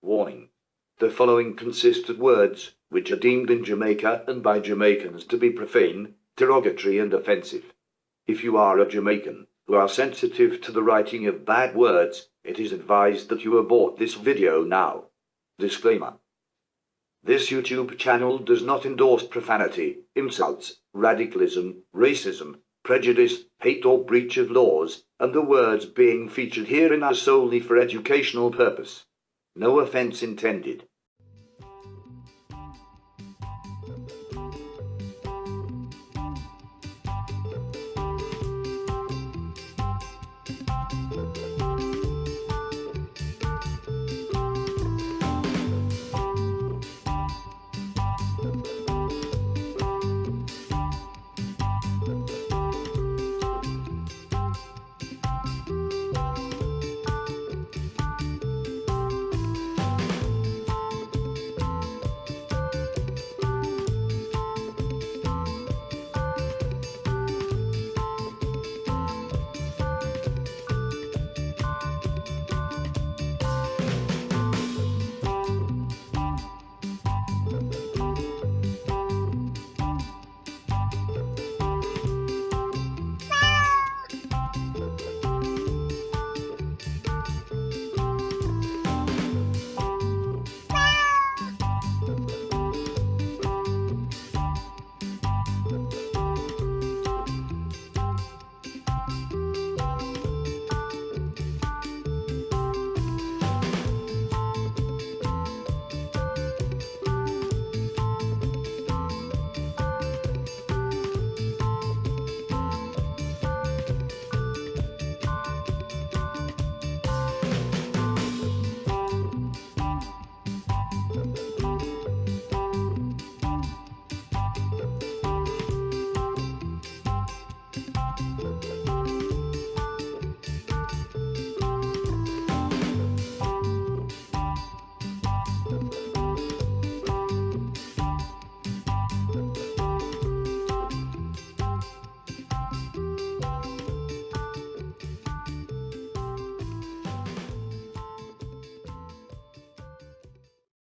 Warning. The following consists of words which are deemed in Jamaica and by Jamaicans to be profane, derogatory and offensive. If you are a Jamaican who are sensitive to the writing of bad words, it is advised that you abort this video now. Disclaimer. This YouTube channel does not endorse profanity, insults, radicalism, racism, prejudice, hate or breach of laws, and the words being featured herein are solely for educational purpose. No offense intended.